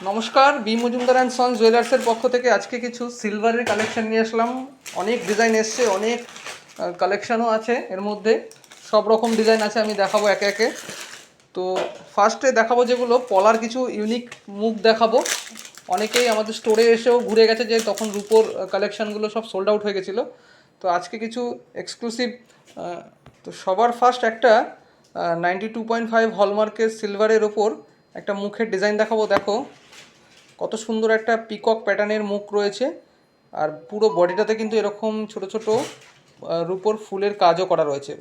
নমস্কার, B Majumdar and sons জুয়েলার্সের পক্ষ থেকে আজকে কিছু সিলভারের কালেকশন নিয়ে আসলাম। অনেক ডিজাইন এসছে, অনেক কালেকশানও আছে এর মধ্যে। সব রকম ডিজাইন আছে, আমি দেখাবো একে একে। তো ফার্স্টে দেখাবো যেগুলো পলার কিছু ইউনিক মুখ দেখাবো। অনেকেই আমাদের স্টোরে এসেও ঘুরে গেছে যে তখন রুপোর কালেকশানগুলো সব সোল্ড আউট হয়ে গেছিলো। তো আজকে কিছু এক্সক্লুসিভ। তো সবার ফার্স্ট একটা 92.5 হলমার্কের সিলভারের ওপর একটা মুখের ডিজাইন দেখাবো। দেখো কত সুন্দর একটা পিকক প্যাটার্নের মুখ রয়েছে, আর পুরো বডিটাতে কিন্তু এরকম ছোট ছোট রুপোর ফুলের কাজও করা রয়েছে।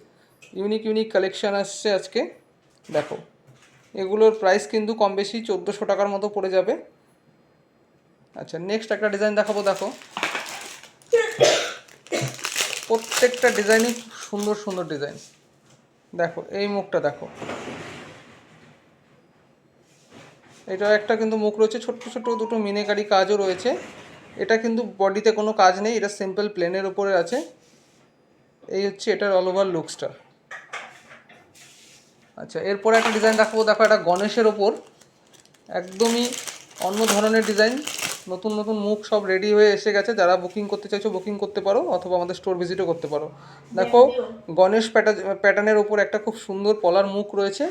ইউনিক ইউনিক কালেকশান আসছে আজকে, দেখো। এগুলোর প্রাইস কিন্তু কম বেশি 1400 টাকার মতো পড়ে যাবে। আচ্ছা, নেক্সট একটা ডিজাইন দেখাবো। দেখো প্রত্যেকটা ডিজাইনই সুন্দর সুন্দর ডিজাইন। দেখো এই মুখটা দেখো, এটা একটা কিন্তু মুখ রয়েছে, ছোট্ট ছোট্ট দুটো মিনেকারি কাজও রয়েছে। এটা কিন্তু বডিতে কোনো কাজ নেই, এটা সিম্পল প্লেনের উপরে আছে। এই হচ্ছে এটার অল ওভার লুকসটা। আচ্ছা, এরপরে একটা ডিজাইন দেখাবো। দেখো এটা গণেশের ওপর একদমই অন্য ধরনের ডিজাইন। নতুন নতুন মুখ সব রেডি হয়ে এসে গেছে, যারা বুকিং করতে চাইছো বুকিং করতে পারো, অথবা আমাদের স্টোর ভিজিটও করতে পারো। দেখো গণেশ প্যাটার্নের ওপর একটা খুব সুন্দর পলার মুখ রয়েছে।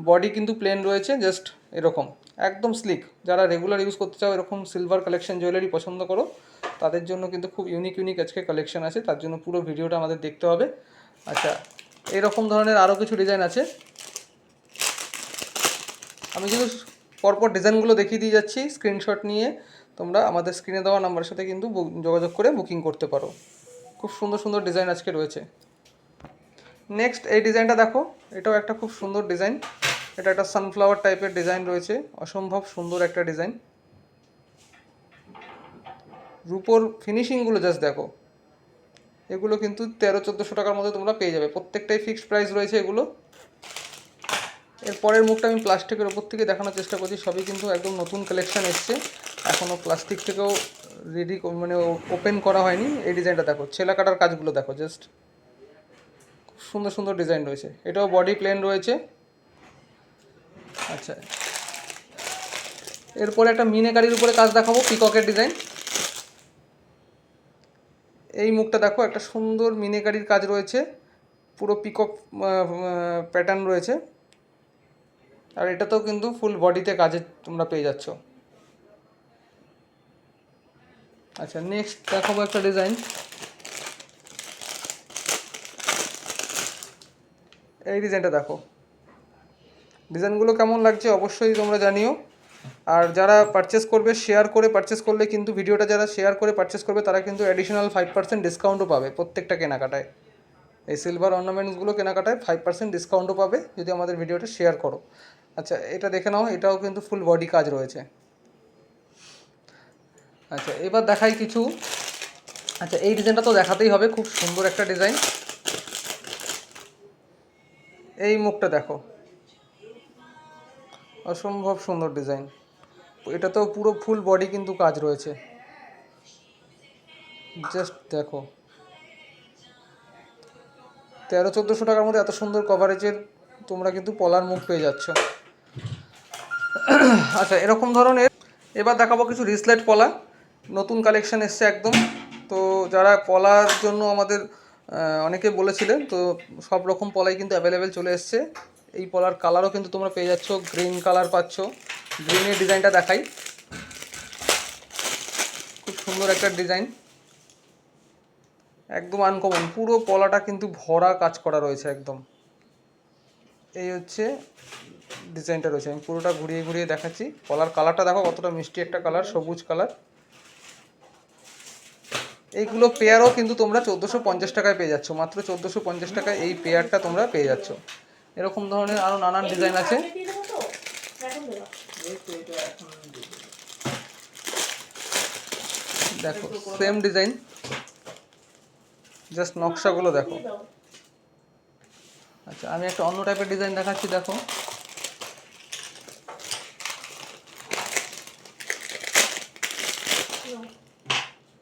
বডি কিন্তু প্লেন রয়েছে, জাস্ট এরকম একদম স্লিক। যারা রেগুলার ইউজ করতে চাও, এরকম সিলভার কালেকশন জুয়েলারি পছন্দ করো, তাদের জন্য কিন্তু খুব ইউনিক ইউনিক আজকে কালেকশন আছে। তার জন্য পুরো ভিডিওটা আমাদের দেখতে হবে। আচ্ছা, এরকম ধরনের আরও কিছু ডিজাইন আছে। আমি কিন্তু পরপর ডিজাইনগুলো দেখিয়ে দিয়ে যাচ্ছি, স্ক্রিনশট নিয়ে তোমরা আমাদের স্ক্রিনে দেওয়া নাম্বারের সাথে কিন্তু যোগাযোগ করে বুকিং করতে পারো। খুব সুন্দর সুন্দর ডিজাইন আজকে রয়েছে। নেক্সট এই ডিজাইনটা দেখো, এটাও একটা খুব সুন্দর ডিজাইন। এটা একটা সানফ্লাওয়ার টাইপের ডিজাইন রয়েছে, অসম্ভব সুন্দর একটা ডিজাইন। রুপোর ফিনিশিংগুলো জাস্ট দেখো। এগুলো কিন্তু 1300-1400 টাকার মধ্যে তোমরা পেয়ে যাবে, প্রত্যেকটাই ফিক্সড প্রাইস রয়েছে এগুলো। এর পরের মুখটা আমি প্লাস্টিকের ওপর থেকে দেখানোর চেষ্টা করছি, সবই কিন্তু একদম নতুন কালেকশান এসছে, এখনও প্লাস্টিক থেকেও রেডি মানে ওপেন করা হয়নি। এই ডিজাইনটা দেখো, ছেলা কাটার কাজগুলো দেখো, জাস্ট খুব সুন্দর সুন্দর ডিজাইন রয়েছে। এটাও বডি প্লেন রয়েছে। আচ্ছা, এরপরে একটা মিনেকারির উপরে কাজ দেখাবো, পিককের ডিজাইন। এই মুখটা দেখো, একটা সুন্দর মিনেকারির কাজ রয়েছে, পুরো পিকক প্যাটার্ন রয়েছে, আর এটাতেও কিন্তু ফুল বডিতে কাজে তোমরা পেয়ে যাচ্ছ। আচ্ছা, নেক্সট দেখাবো একটা ডিজাইন। এই ডিজাইনটা দেখো, ডিজাইনগুলো কেমন লাগছে অবশ্যই তোমরা জানিও। আর যারা পারচেস করবে, শেয়ার করে পারচেস করলে কিন্তু, ভিডিওটা যারা শেয়ার করে পারচেস করবে তারা কিন্তু অ্যাডিশনাল 5% ডিসকাউন্টও পাবে প্রত্যেকটা কেনাকাটায়। এই সিলভার অর্নামেন্টসগুলো কেনাকাটায় 5% ডিসকাউন্টও পাবে যদি আমাদের ভিডিওটা শেয়ার করো। আচ্ছা, এটা দেখে নাও, এটাও কিন্তু ফুল বডি কাজ রয়েছে। আচ্ছা, এবার দেখাই কিছু। আচ্ছা, এই ডিজাইনটা তো দেখাতেই হবে, খুব সুন্দর একটা ডিজাইন। এই মুখটা দেখো, অসম্ভব সুন্দর ডিজাইন। এটাতেও পুরো ফুল বডি কিন্তু কাজ রয়েছে, জাস্ট দেখো। 1300-1400 টাকার মধ্যে এত সুন্দর কভারেজের তোমরা কিন্তু পলার মুখ পেয়ে যাচ্ছ। আচ্ছা, এরকম ধরনের এবার দেখাবো কিছু রিসলেট পলা, নতুন কালেকশন এসছে একদম। তো যারা পলার জন্য আমাদের অনেকে বলেছিলেন, তো সব রকম পলাই কিন্তু অ্যাভেলেবেল চলে এসছে। এই পলার কালারও কিন্তু তোমরা পেয়ে যাচ্ছ, গ্রিন কালার পাচ্ছ। গ্রিনের ডিজাইনটা দেখাই, খুব সুন্দর একটা ডিজাইন, একদম আনকমন। পুরো পলাটা কিন্তু ভরা কাজ করা রয়েছে একদম। এই হচ্ছে ডিজাইনটা রয়েছে, আমি পুরোটা ঘুরিয়ে ঘুরিয়ে দেখাচ্ছি। পলার কালারটা দেখো কতটা মিষ্টি একটা কালার, সবুজ কালার। এইগুলো পেয়ারও কিন্তু তোমরা 1450 টাকায় পেয়ে যাচ্ছ, মাত্র 1450 টাকায় এই পেয়ারটা তোমরা পেয়ে যাচ্ছ। এরকম ধরনের আরও নানান ডিজাইন আছে। দেখো সেম ডিজাইন, জাস্ট নকশাগুলো দেখো। আচ্ছা, আমি একটা অন্য টাইপের ডিজাইন দেখাচ্ছি। দেখো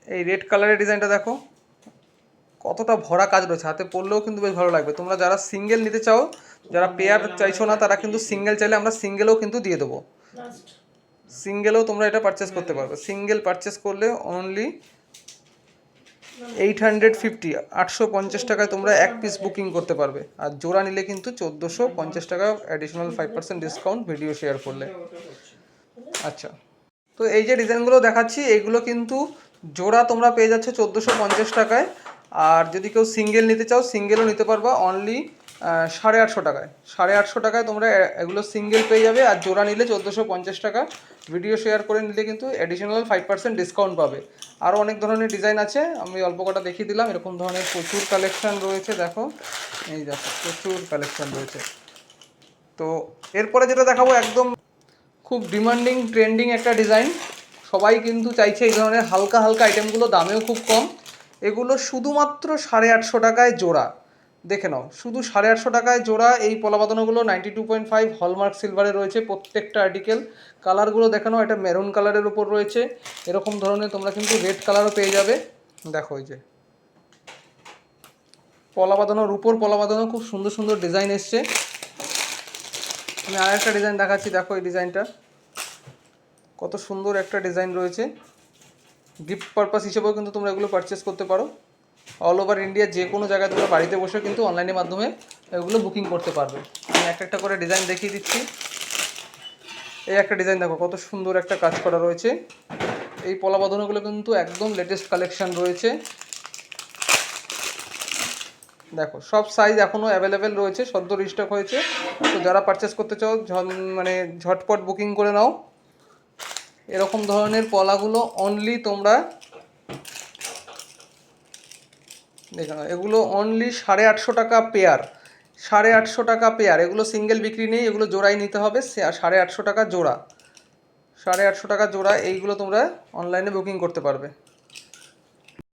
এই রেড কালারের ডিজাইনটা দেখো, কতটা ভরা কাজ রয়েছে, হাতে পরলেও কিন্তু বেশ ভালো লাগবে। তোমরা যারা সিঙ্গেল নিতে চাও, যারা পেয়ার চাইছো না, তারা কিন্তু সিঙ্গেল চাইলে আমরা সিঙ্গেলও কিন্তু দিয়ে দেবো। সিঙ্গেলও তোমরা এটা পারচেস করতে পারবে। সিঙ্গেল পারচেস করলে অনলি 850, 850 টাকায় তোমরা এক পিস বুকিং করতে পারবে। আর জোড়া নিলে কিন্তু 1450 টাকা অ্যাডিশনাল 5% ডিসকাউন্ট ভিডিও শেয়ার করলে। আচ্ছা, তো এই যে ডিজাইনগুলো দেখাচ্ছি এইগুলো কিন্তু জোড়া তোমরা পেয়ে যাচ্ছ 1450 টাকায়। আর যদি কেউ সিঙ্গেল নিতে চাও সিঙ্গেলও নিতে পারবা অনলি 850 টাকায়। 850 টাকায় তোমরা এগুলো সিঙ্গেল পেয়ে যাবে। আর জোড়া নিলে 1450 টাকা, ভিডিও শেয়ার করে নিলে কিন্তু অ্যাডিশনাল 5% ডিসকাউন্ট পাবে। আরও অনেক ধরনের ডিজাইন আছে, আমি অল্প কটা দেখিয়ে দিলাম। এরকম ধরনের প্রচুর কালেকশান রয়েছে, দেখো এই দেখো প্রচুর কালেকশান রয়েছে। তো এরপরে যেটা দেখাবো একদম খুব ডিমান্ডিং ট্রেন্ডিং একটা ডিজাইন, সবাই কিন্তু চাইছে এই ধরনের হালকা হালকা আইটেমগুলো, দামেও খুব কম। এগুলো শুধুমাত্র 850 টাকায় জোড়া। দেখে নাও, শুধু 850 টাকায় জোড়া। এই পলা বাঁধানোগুলো 92.5 হলমার্ক সিলভারে রয়েছে প্রত্যেকটা আর্টিকেল। কালারগুলো দেখে নাও, এটা মেরুন কালারের উপর রয়েছে। এরকম ধরনের তোমরা কিন্তু রেড কালারও পেয়ে যাবে। দেখো এই যে পলা বাঁধানোর উপর পলা বাঁধানো, খুব সুন্দর সুন্দর ডিজাইন এসছে। আমি আর একটা ডিজাইন দেখাচ্ছি, দেখো এই ডিজাইনটা কত সুন্দর একটা ডিজাইন রয়েছে। গিফট পারপাস হিসেবেও কিন্তু তোমরা এগুলো পারচেস করতে পারো। অল ওভার ইন্ডিয়া যে কোনো জায়গায় তোমরা বাড়িতে বসে কিন্তু অনলাইনের মাধ্যমে এগুলো বুকিং করতে পারবে। আমি একটা একটা করে ডিজাইন দেখিয়ে দিচ্ছি। এই একটা ডিজাইন দেখো কত সুন্দর একটা কাজ করা রয়েছে। এই পলা বাঁধানোগুলো কিন্তু একদম লেটেস্ট কালেকশান রয়েছে। দেখো সব সাইজ এখনও অ্যাভেলেবেল রয়েছে, সদ্য রিস্টক হয়েছে। তো যারা পারচেস করতে চাও মানে ঝটপট বুকিং করে নাও। এরকম ধরনের পলাগুলো অনলি তোমরা দেখে নাও, এগুলো অনলি 850 টাকা পেয়ার। 850 টাকা পেয়ার, এগুলো সিঙ্গেল বিক্রি নেই, এগুলো জোড়াই নিতে হবে। 850 টাকা জোড়া, 850 টাকা জোড়া। এইগুলো তোমরা অনলাইনে বুকিং করতে পারবে।